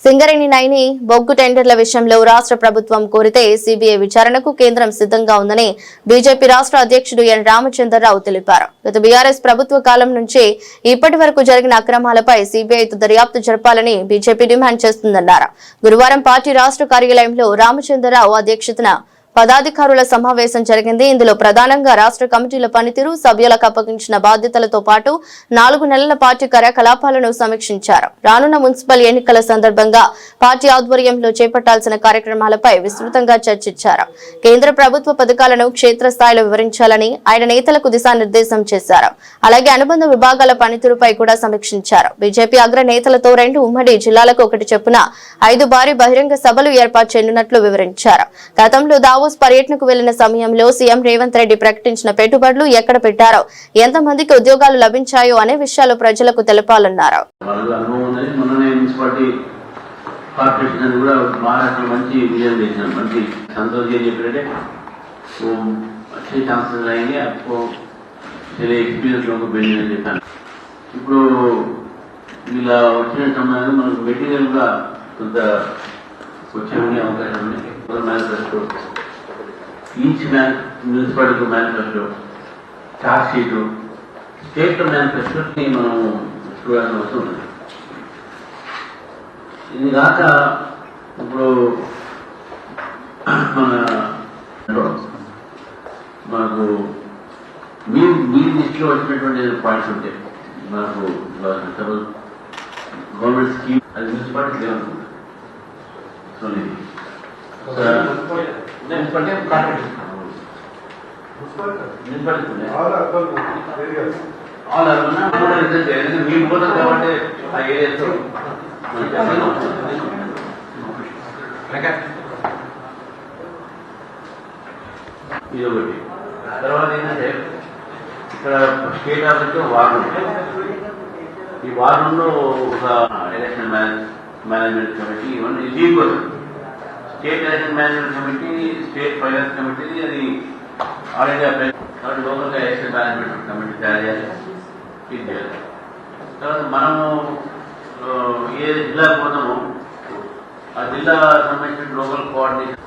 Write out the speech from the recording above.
సింగరేణి నైని బొగ్గు టెండర్ల విషయంలో రాష్ట్ర ప్రభుత్వం కోరితే సిబిఐ విచారణకు కేంద్రం సిద్ధంగా ఉందని బీజేపీ రాష్ట్ర అధ్యక్షుడు ఎన్ రామచంద్రరావు తెలిపారు. గత బీఆర్ఎస్ ప్రభుత్వ కాలం నుంచి ఇప్పటి వరకు జరిగిన అక్రమాలపై సిబిఐతో దర్యాప్తు జరపాలని బీజేపీ డిమాండ్ చేస్తుందన్నారు. గురువారం పార్టీ రాష్ట్ర కార్యాలయంలో రామచంద్రరావు అధ్యక్షతన పదాధికారుల సమావేశం జరిగింది. ఇందులో ప్రధానంగా రాష్ట్ర కమిటీల పనితీరు, సభ్యులకు అప్పగించిన బాధ్యతలతో పాటు 4 నెలల పార్టీ కార్యకలాపాలను సమీక్షించారు. రానున్న మున్సిపల్ ఎన్నికల సందర్భంగా పార్టీ ఆధ్వర్యంలో చేపట్టాల్సిన కార్యక్రమాలపై విస్తృతంగా చర్చించారు. కేంద్ర ప్రభుత్వ పథకాలను క్షేత్రస్థాయిలో వివరించాలని ఆయన నేతలకు దిశానిర్దేశం చేశారు. అలాగే అనుబంధ విభాగాల పనితీరుపై కూడా సమీక్షించారు. బీజేపీ అగ్ర నేతలతో 2 ఉమ్మడి జిల్లాలకు 1 చొప్పున 5 భారీ బహిరంగ సభలు ఏర్పాటు చేయనున్నట్లు వివరించారు. గతంలో దావోస్ పర్యటనకు వెళ్లిన సమయంలో సీఎం రేవంత్ రెడ్డి ప్రకటించిన పెట్టుబడులు ఎక్కడ పెట్టారో, ఎంతమందికి ఉద్యోగాలు లభించాయో అనే విషయాలు ప్రజలకు తెలపాలన్నారు. ఇప్పుడు ఇలా వచ్చిన సమయంలో మనకు మెటీరియల్ కూడా కొంత వచ్చే అవకాశం ఉంది. Manifesto, each municipality manifesto, charge sheet, state మేనిఫెస్టోని మనం చూడాల్సిన అవసరం ఉంది. ఇది కాక ఇప్పుడు మనకు మీ దృష్టిలో వచ్చినటువంటి పాయింట్స్ ఉంటాయి. మనకు గవర్నమెంట్ స్కీమ్ అది మున్సిపాలిటీ లేవనుకుంటుంది. మీరు పోతారు కాబట్టి ఆ ఏరియాతో ఇది ఒకటి. తర్వాత ఏంటంటే ఇక్కడ స్టేట్ ఆఫీస్ వార్డు, ఈ వార్డులో ఒక ఎలక్షన్ మేనేజ్మెంట్ కమిటీ ఇవన్నీ దీనికోసం state election management committee, state finance committee, అది ఆల్ ఇండియా కాబట్టి లోకల్ గా ఎలక్షన్ మేనేజ్మెంట్ కమిటీ తయారు చేయాలి, ఇది చేయాలి. తర్వాత మనము ఏ జిల్లాకు పోతామో ఆ జిల్లా సంబంధించిన లోకల్ కోఆర్డినేషన్